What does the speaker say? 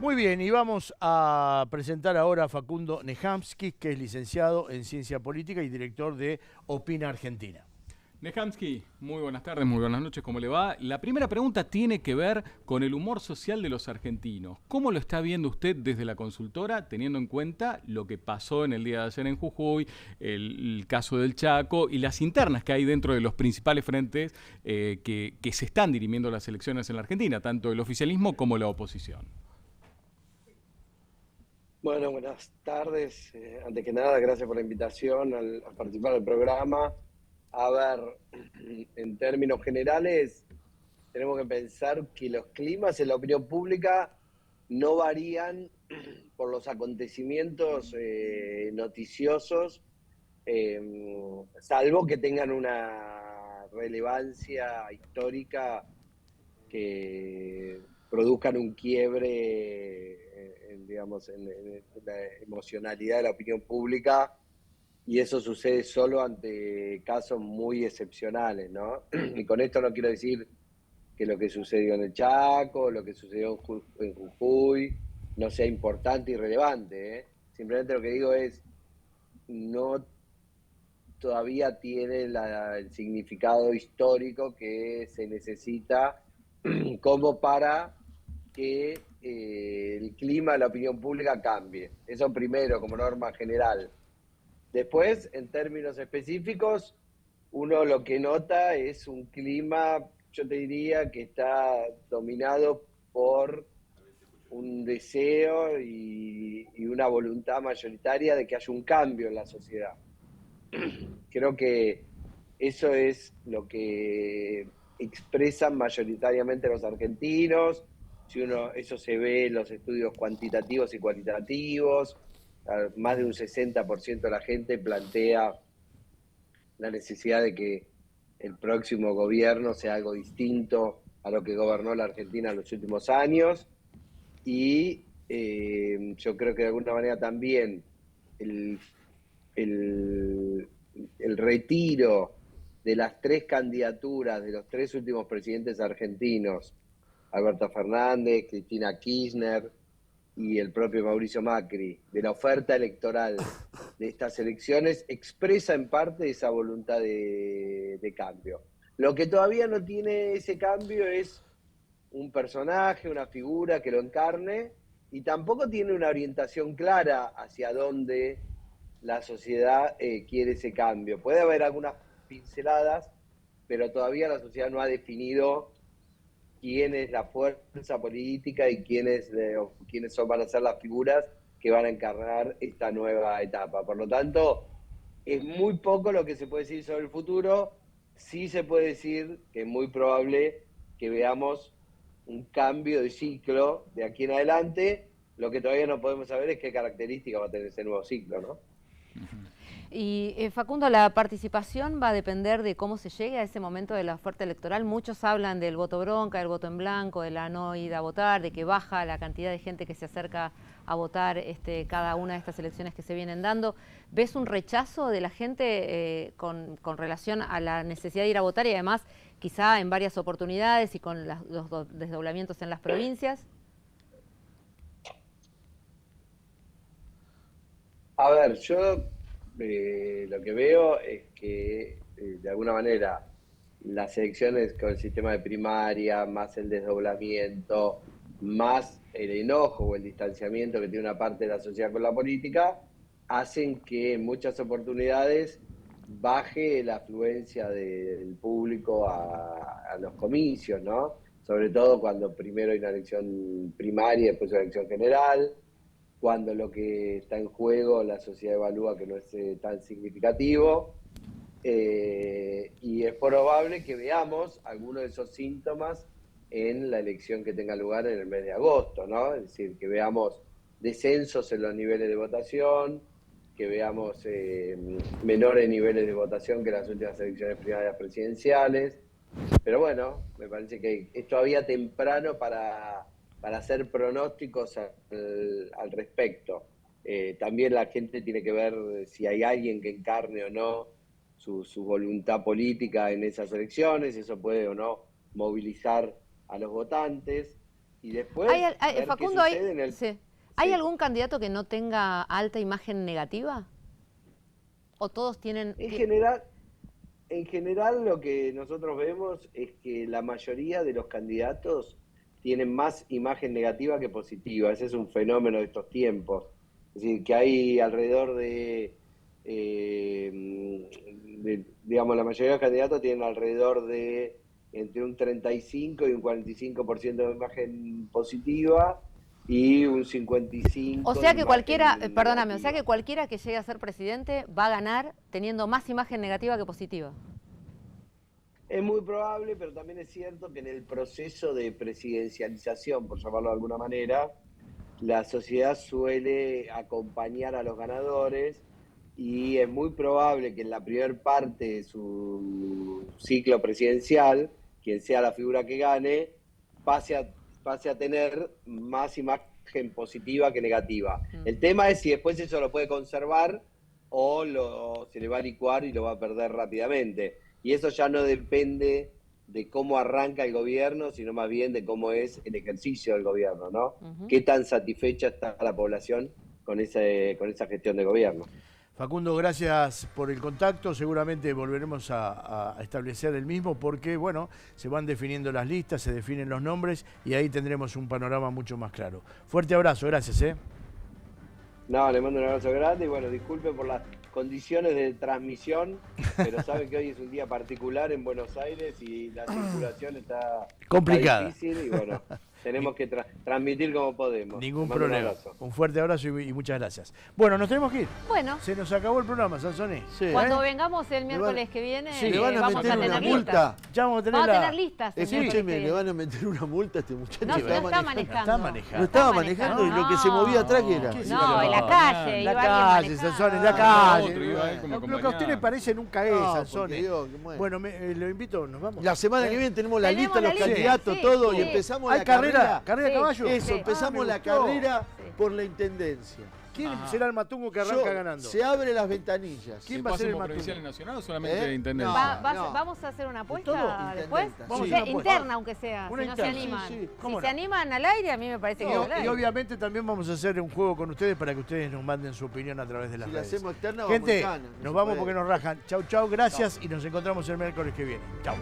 Muy bien, y vamos a presentar ahora a Facundo Nejamsky, que es licenciado en Ciencia Política y director de Opina Argentina. Nehamsky, muy buenas tardes, muy buenas noches, ¿cómo le va? La primera pregunta tiene que ver con el humor social de los argentinos. ¿Cómo lo está viendo usted desde la consultora, teniendo en cuenta lo que pasó en el día de ayer en Jujuy, el caso del Chaco y las internas que hay dentro de los principales frentes que se están dirimiendo las elecciones en la Argentina, tanto el oficialismo como la oposición? Bueno, buenas tardes. Antes que nada, gracias por la invitación a participar del programa. A ver, en términos generales, tenemos que pensar que los climas en la opinión pública no varían por los acontecimientos noticiosos, eh, salvo que tengan una relevancia histórica que produzcan un quiebre, digamos, en la emocionalidad de la opinión pública, y eso sucede solo ante casos muy excepcionales, ¿no? Y con esto no quiero decir que lo que sucedió en el Chaco, lo que sucedió en Jujuy, no sea importante y relevante, ¿eh? Simplemente lo que digo es, no todavía tiene el significado histórico que se necesita como para que el clima de la opinión pública cambie. Eso primero, como norma general. Después, en términos específicos, uno lo que nota es un clima, yo te diría, que está dominado por un deseo y una voluntad mayoritaria de que haya un cambio en la sociedad. Creo que eso es lo que expresan mayoritariamente los argentinos. Si uno, eso se ve en los estudios cuantitativos y cualitativos, más de un 60% de la gente plantea la necesidad de que el próximo gobierno sea algo distinto a lo que gobernó la Argentina en los últimos años. Y yo creo que de alguna manera también el, el, el retiro de las tres candidaturas de los tres últimos presidentes argentinos, Alberto Fernández, Cristina Kirchner y el propio Mauricio Macri, de la oferta electoral de estas elecciones, expresa en parte esa voluntad de cambio. Lo que todavía no tiene ese cambio es un personaje, una figura que lo encarne, y tampoco tiene una orientación clara hacia dónde la sociedad quiere ese cambio. Puede haber algunas pinceladas, pero todavía la sociedad no ha definido quién es la fuerza política y quiénes van a ser las figuras que van a encarnar esta nueva etapa. Por lo tanto, es muy poco lo que se puede decir sobre el futuro. Sí se puede decir que es muy probable que veamos un cambio de ciclo de aquí en adelante. Lo que todavía no podemos saber es qué características va a tener ese nuevo ciclo, ¿no? Y Facundo, la participación va a depender de cómo se llegue a ese momento de la oferta electoral. Muchos hablan del voto bronca, del voto en blanco, de la no ida a votar, de que baja la cantidad de gente que se acerca a votar cada una de estas elecciones que se vienen dando. ¿Ves un rechazo de la gente con relación a la necesidad de ir a votar y además quizá en varias oportunidades y con los desdoblamientos en las provincias? A ver, yo lo que veo es que de alguna manera las elecciones con el sistema de primaria, más el desdoblamiento, más el enojo o el distanciamiento que tiene una parte de la sociedad con la política, hacen que en muchas oportunidades baje la afluencia del público a los comicios, ¿no? Sobre todo cuando primero hay una elección primaria y después una elección general, cuando lo que está en juego la sociedad evalúa que no es tan significativo, y es probable que veamos algunos de esos síntomas en la elección que tenga lugar en el mes de agosto, ¿no? Es decir, que veamos descensos en los niveles de votación, que veamos menores niveles de votación que las últimas elecciones primarias presidenciales. Pero bueno, me parece que es todavía temprano para hacer pronósticos al respecto. También la gente tiene que ver si hay alguien que encarne o no su voluntad política en esas elecciones, eso puede o no movilizar a los votantes. y después ¿Hay, ver Facundo, qué sucede en el... sí. ¿Hay Sí. algún candidato que no tenga alta imagen negativa? ¿O todos tienen...? En general lo que nosotros vemos es que la mayoría de los candidatos tienen más imagen negativa que positiva. Ese es un fenómeno de estos tiempos. Es decir, que hay alrededor digamos, la mayoría de los candidatos tienen alrededor de entre un 35 y un 45% de imagen positiva y un 55%. O sea que cualquiera, imagen perdóname, o sea negativa. que cualquiera que llegue a ser presidente va a ganar teniendo más imagen negativa que positiva. Es muy probable, pero también es cierto que en el proceso de presidencialización, por llamarlo de alguna manera, la sociedad suele acompañar a los ganadores y es muy probable que en la primera parte de su ciclo presidencial, quien sea la figura que gane, pase a tener más imagen positiva que negativa. El tema es si después eso lo puede conservar o se le va a licuar y lo va a perder rápidamente. Y eso ya no depende de cómo arranca el gobierno, sino más bien de cómo es el ejercicio del gobierno, ¿no? Qué tan satisfecha está la población con esa gestión de gobierno. Facundo, gracias por el contacto. Seguramente volveremos a establecer el mismo porque, bueno, se van definiendo las listas, se definen los nombres y ahí tendremos un panorama mucho más claro. Fuerte abrazo, gracias. No, le mando un abrazo grande y bueno, disculpen por las condiciones de transmisión, pero saben que hoy es un día particular en Buenos Aires y la circulación está complicada. Está difícil y bueno, tenemos que transmitir como podemos. Ningún problema. Un fuerte abrazo y muchas gracias. Bueno, nos tenemos que ir. Bueno. Se nos acabó el programa, Sansoni. Sí. Cuando vengamos el miércoles que viene, le van a meter una multa. Ya vamos a tener listas. Escúcheme, le van a meter una multa a este muchacho. No, no está manejando. No estaba manejando y lo que se movía atrás que era. No, en la calle. La calle, Sansoni, en la calle. Lo que a usted le parece nunca es, Sansoni. Bueno, lo invito, nos vamos. La semana que viene tenemos la lista, los candidatos, todo, y empezamos la carrera de caballo. Eso, empezamos la carrera por la intendencia. ¿Quién será el matungo que arranca ganando? Se abren las ventanillas. ¿Quién va a ser el matungo? ¿Provincial y nacional o solamente intendente? ¿Vamos a hacer una apuesta después? Interna, aunque sea, si no se animan. Si se animan al aire, a mí me parece que al aire. Y obviamente también vamos a hacer un juego con ustedes para que ustedes nos manden su opinión a través de las redes. Si la hacemos externa, gente, vamos nos vamos porque nos rajan. Chau, chau, gracias y nos encontramos el miércoles que viene. Chau.